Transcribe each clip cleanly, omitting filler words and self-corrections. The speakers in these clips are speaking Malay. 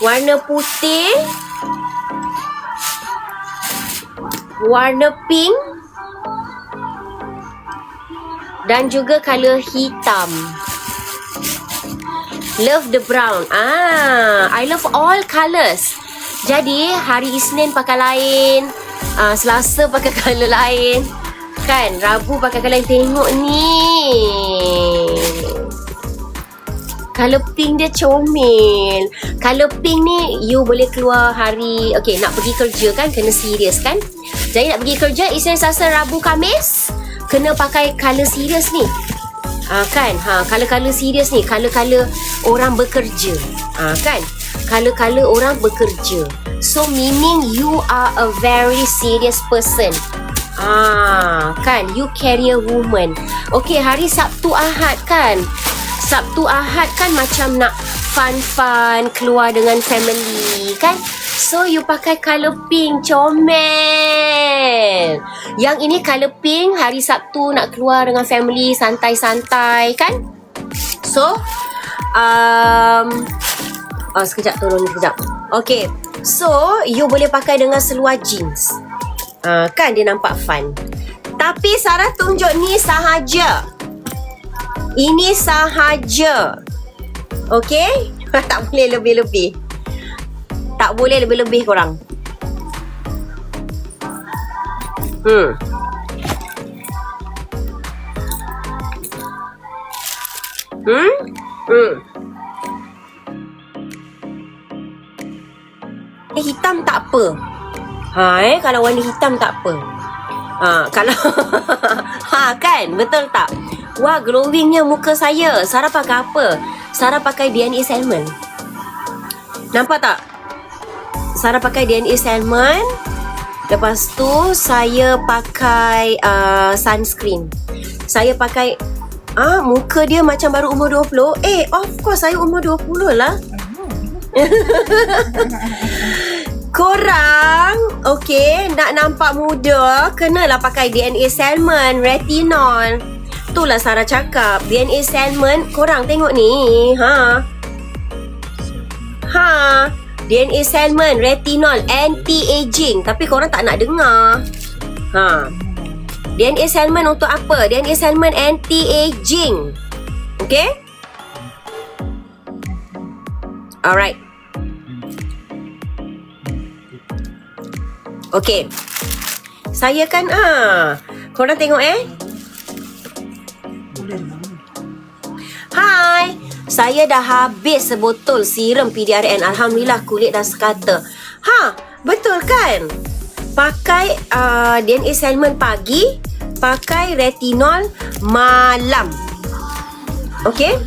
warna putih, warna pink dan juga color hitam. Love the brown. I love all colours. Jadi hari Isnin pakai lain, Selasa pakai color lain, kan? Rabu pakai color lain. Tengok ni, color pink dia comel. Color pink ni you boleh keluar hari, okay, nak pergi kerja kan, kena serius kan. Jadi nak pergi kerja Isnin, Selasa, Rabu, Khamis, kena pakai color serius ni. Kan, color-color serius ni, color-color orang bekerja. Kan, color-color orang bekerja. So meaning you are a very serious person. Kan, you career woman. Okay, hari Sabtu Ahad kan. Sabtu Ahad kan macam nak fun-fun, keluar dengan family kan. So you pakai color pink, comel. Yang ini color pink, hari Sabtu nak keluar dengan family, santai-santai kan. So sekejap, turun sekejap. Okay, so you boleh pakai dengan seluar jeans. Kan dia nampak fun. Tapi Sarah tunjuk ni sahaja. Ini sahaja. Okay. Tak boleh lebih-lebih. Tak boleh lebih-lebih korang. Hitam tak apa. Kalau warna hitam tak apa. Kalau kan, betul tak? Wah, glowingnya muka saya. Sarah pakai apa? Sarah pakai DNA Salmon. Nampak tak? Sarah pakai DNA Salmon. Lepas tu saya pakai sunscreen. Saya pakai muka dia macam baru umur 20. Of course saya umur 20 lah. Korang, okay, nak nampak muda, kenalah pakai DNA Salmon, retinol. Itulah Sarah cakap, DNA Salmon. Korang tengok ni. DNA Salmon, retinol, anti-aging. Tapi korang tak nak dengar. DNA Salmon untuk apa? DNA Salmon anti-aging. Okay? Alright. Okay. Saya kan korang tengok Hai, saya dah habis sebotol serum PDRN. Alhamdulillah kulit dah sekata. Betul kan? Pakai DNA Salmon pagi, pakai retinol malam. Okay?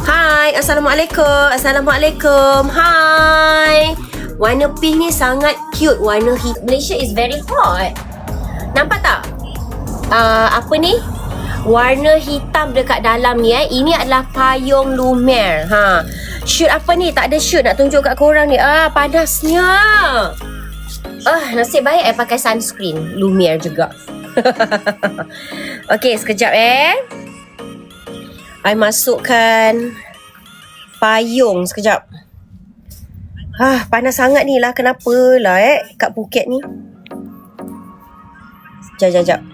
Hai, Assalamualaikum. Assalamualaikum. Hai. Warna pink ni sangat cute. Warna Malaysia is very hot. Nampak tak? Apa ni? Warna hitam dekat dalam ni ini adalah payung Lumiere. Shoot apa ni? Tak ada shoot nak tunjuk kat korang ni. Panasnya. Nasib baik I pakai sunscreen Lumiere juga. Okay, sekejap I masukkan payung sekejap. Panas sangat ni lah. Kenapa lah kat Phuket ni. Sekejap.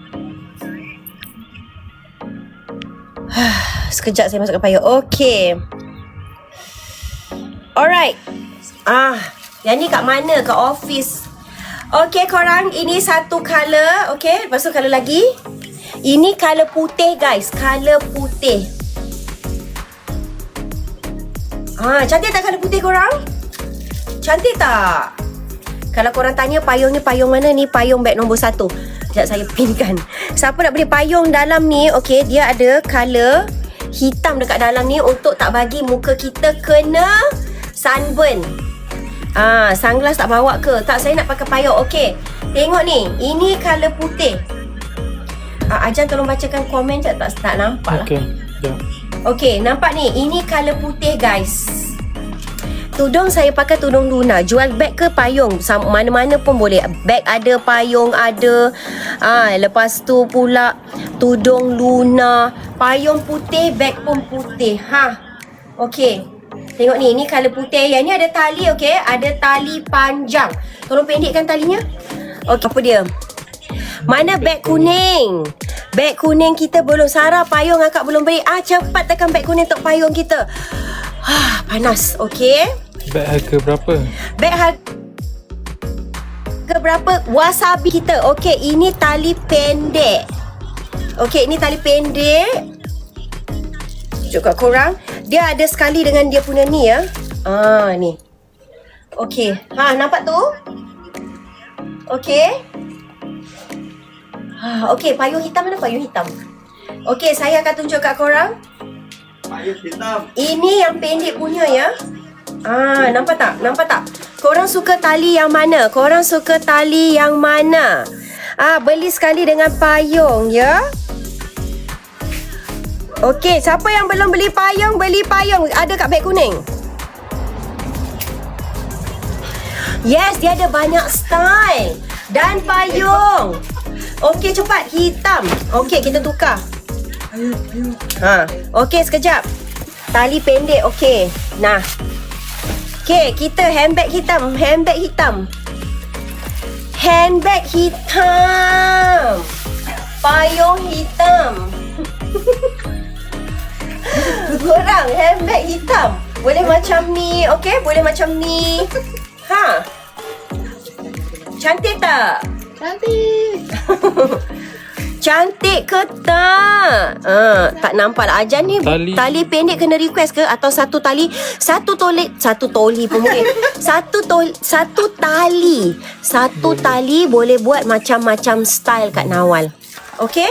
Sekejap saya masukkan payung. Okay. Alright. Yang ni kat mana? Kat office. Okay korang, ini satu colour. Okay, lepas tu colour lagi. Ini colour putih guys. Colour putih. Cantik tak colour putih korang? Cantik tak? Kalau korang tanya payung ni payung mana, ni payung beg nombor 1. Sekejap saya pinkan. Siapa nak beli payung dalam ni, okay, dia ada colour hitam dekat dalam ni untuk tak bagi muka kita kena sunburn. Sunglass tak bawa ke? Tak, saya nak pakai payung. Okay, tengok ni, ini colour putih. Ajan tolong bacakan komen je. Tak nampak lah. Okay, nampak ni, ini colour putih guys. Tudung saya pakai tudung Luna. Jual beg ke payung, mana-mana pun boleh. Beg ada, payung ada. Lepas tu pula tudung Luna, payung putih, beg pun putih. Okay. Tengok ni color putih. Yang ni ada tali, okey. Ada tali panjang. Tolong pendekkan talinya. Okey, apa dia? Mana beg kuning? Beg kuning kita belum. Sarah, payung akak belum beri. Cepat tekan beg kuning untuk payung kita. Panas, okey. Beg harga berapa? Beg harga berapa? Wasabi kita. Okey, ini tali pendek. Okey, ini tali pendek. Tunjuk kat korang. Dia ada sekali dengan dia punya ni ya. Ni. Okey. Nampak tu? Okey. Okey, payung hitam mana payung hitam? Okey, saya akan tunjuk kat korang. Payung hitam. Ini yang pendek punya ya. Nampak tak? Nampak tak? Korang suka tali yang mana? Korang suka tali yang mana? Beli sekali dengan payung ya. Okey, siapa yang belum beli payung, beli payung. Ada kat beg kuning. Yes, dia ada banyak style. Dan payung. Okey, cepat. Hitam. Okey, kita tukar. Okey, sekejap. Tali pendek, okey. Nah. Okey, kita handbag hitam. Handbag hitam. Handbag hitam. Payung hitam. Korang, handbag hitam. Boleh macam ni, okey? Boleh macam ni. Cantik tak? Cantik. Cantik ke tak? Tak nampak lah. Ajan ni tali pendek kena request ke? Atau satu tali pun mungkin. Satu tali boleh buat macam-macam style kat Nawal. Okey?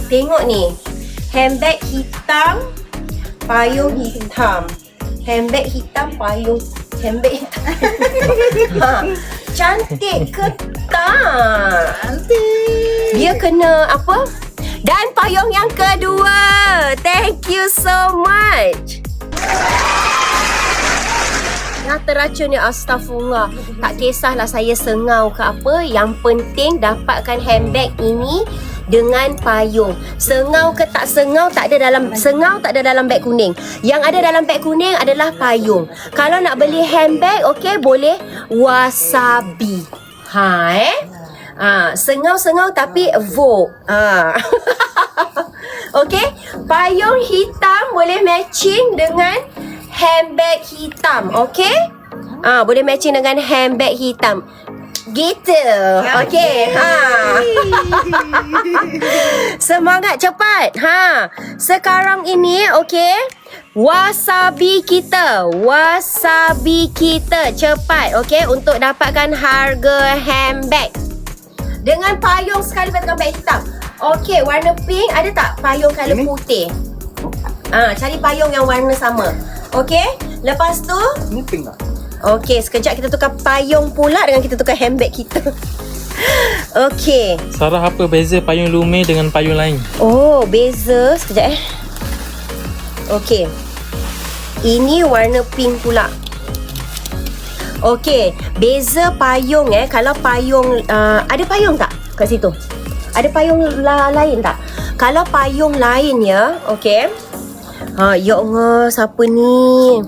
Tengok ni. Handbag hitam, payung hitam. Handbag hitam, payung. Handbag hitam. Cantik ke tak? Cantik. Dia kena apa? Dan payung yang kedua. Thank you so much. Dah teracun ya, astagfirullah. Tak kisahlah saya sengau ke apa. Yang penting dapatkan handbag ini dengan payung. Sengau ke tak sengau tak ada dalam beg kuning. Yang ada dalam beg kuning adalah payung. Kalau nak beli handbag, okey, boleh wasabi. Sengau-sengau tapi Vogue. Okey, payung hitam boleh matching dengan handbag hitam. Okey? Boleh matching dengan handbag hitam. Gitu. Okey. Semangat cepat. Sekarang ini okey. Wasabi kita cepat, okey, untuk dapatkan harga handbag. Dengan payung sekali dengan beg hitam. Okey, warna pink ada tak payung color putih? Cari payung yang warna sama. Okey, lepas tu Ini pink tak? okey, sekejap kita tukar payung pula dengan kita tukar handbag kita. Okey. Sarah, apa beza payung lumer dengan payung lain? Oh, beza. Sekejap Okey. Ini warna pink pula. Okey, beza payung kalau payung ada payung tak kat situ? Ada payung lain tak? Kalau payung lain ya, okey. Ya Allah, siapa ni?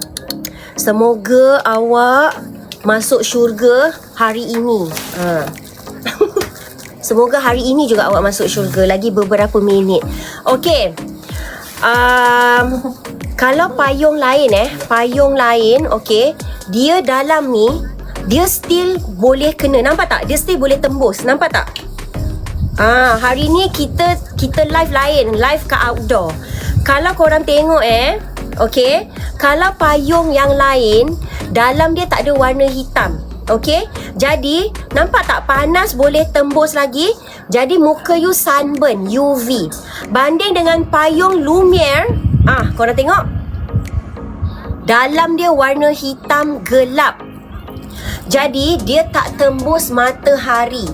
Semoga awak masuk syurga hari ini. Semoga hari ini juga awak masuk syurga. Lagi beberapa minit. Okey. Kalau payung lain, okey, dia dalam ni, dia still boleh kena. Nampak tak? Dia still boleh tembus. Nampak tak? Hari ni kita live lain, live kat outdoor. Kalau korang tengok okey, kalau payung yang lain, dalam dia tak ada warna hitam. Okey? Jadi, nampak tak panas boleh tembus lagi? Jadi muka you sunburn, UV. Banding dengan payung Lumiere, korang tengok. Dalam dia warna hitam gelap. Jadi, dia tak tembus matahari.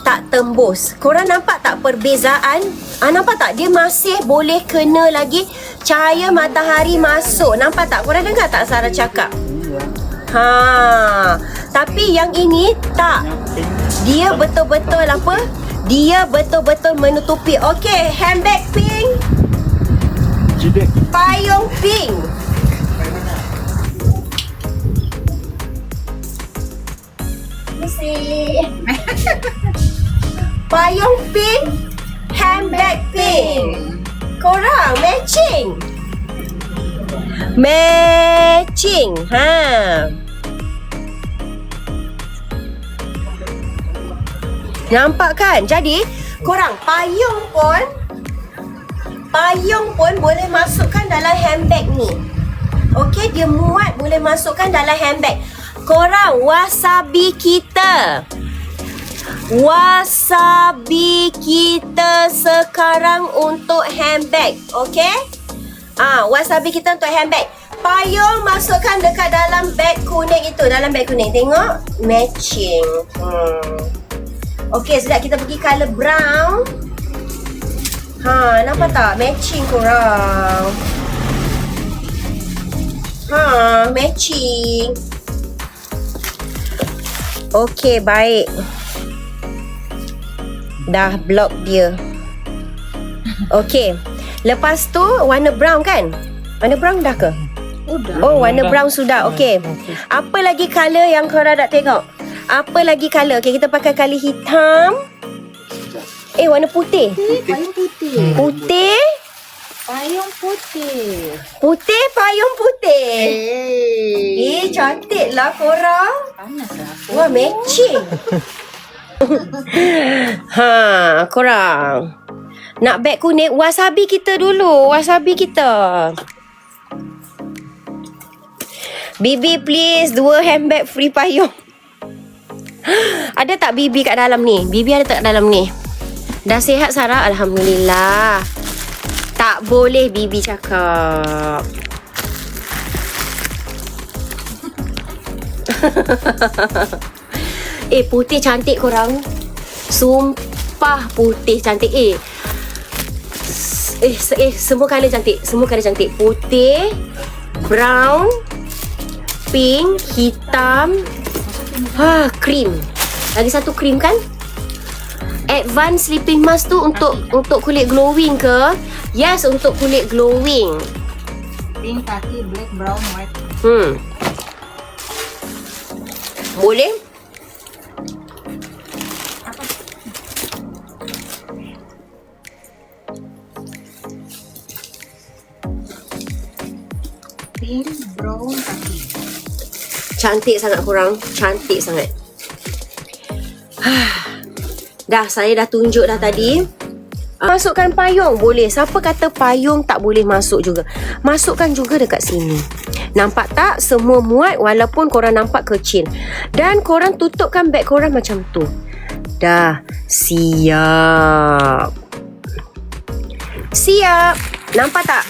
Tak tembus. Korang nampak tak perbezaan? Nampak tak? Dia masih boleh kena lagi cahaya matahari masuk. Nampak tak? Korang dengar tak Sarah cakap? Tapi yang ini tak. Dia betul-betul apa? Dia betul-betul menutupi. Okey, handbag pink. Payung pink. kasih. Payung pink, handbag pink. Korang matching. Matching. Nampak kan? Jadi korang payung pun boleh masukkan dalam handbag ni. Okey, dia muat boleh masukkan dalam handbag. Korang, wasabi kita sekarang untuk handbag. Okey? Wasabi kita untuk handbag. Payung masukkan dekat dalam beg kuning itu. Dalam beg kuning. Tengok. Matching. Okey, sekejap kita pergi colour brown. Nampak tak? Matching korang. Matching. Okey, baik. Dah block dia. Okey. Lepas tu warna brown kan? Warna brown dah ke? Oh, warna brown sudah. Okey. Apa lagi colour yang korang nak tengok? Apa lagi colour? Okey, kita pakai colour hitam. Warna putih. Payung putih. Putih. Payung putih. Putih, payung putih. Cantik lah korang. Panas lah. Wah, matching. Korang. Nak beg kuning, wasabi kita dulu. Wasabi kita. Bibi please, 2 handbag free payung. Ada tak Bibi kat dalam ni? Bibi ada tak kat dalam ni? Dah sihat Sarah? Alhamdulillah. Tak boleh Bibi cakap. Putih cantik korang. Sumpah putih cantik. Semua colour cantik. Semua colour cantik. Putih, brown, pink, hitam, cream. Lagi satu cream kan? Advanced sleeping mask tu untuk kulit glowing ke? Yes, untuk kulit glowing. Pink, kaki, black, brown, white. Boleh? Pink, brown, kaki. Cantik sangat korang. Cantik sangat. Dah, saya dah tunjuk dah tadi. Masukkan payung. Boleh. Siapa kata payung tak boleh masuk juga? Masukkan juga dekat sini. Nampak tak? Semua muat walaupun korang nampak kecil. Dan korang tutupkan beg korang macam tu. Dah. Siap. Siap. Nampak tak?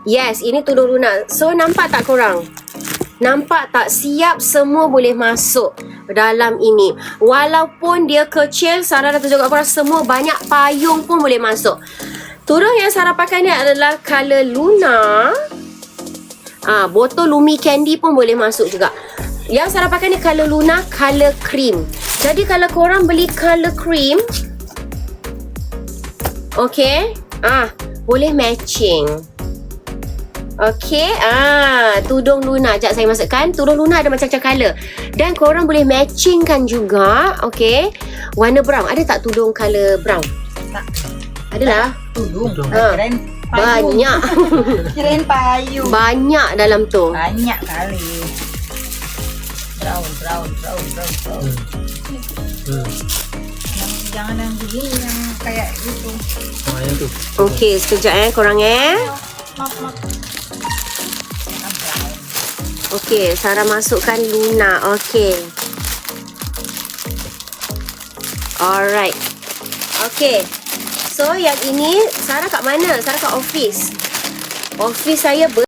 Yes, ini tudung lunak. So, nampak tak korang? Nampak tak? Siap, semua boleh masuk dalam ini. Walaupun dia kecil, Sarah dah tunjuk kat korang, semua banyak payung pun boleh masuk. Tudung yang Sarah pakai ni adalah color Luna. Botol Lumi Candy pun boleh masuk juga. Yang Sarah pakai ni color Luna, color cream. Jadi kalau korang beli color cream, okay, boleh matching. Okay, tudung Luna. Sekejap saya masukkan. Tudung Luna ada macam-macam colour. Dan korang boleh matchingkan juga. Okay, warna brown. Ada tak tudung colour brown? Tak. Adalah. Tudung. Kirain payung. Banyak. Kirain payung. Banyak dalam tu. Banyak kali. Brown. Jangan yang begini, yang kayak gitu. Yang tu. Okay, sekejap korang Mak. Okay, Sarah masukkan Luna. Okay. Alright. Okay. So, yang ini Sarah kat mana? Sarah kat office. Office saya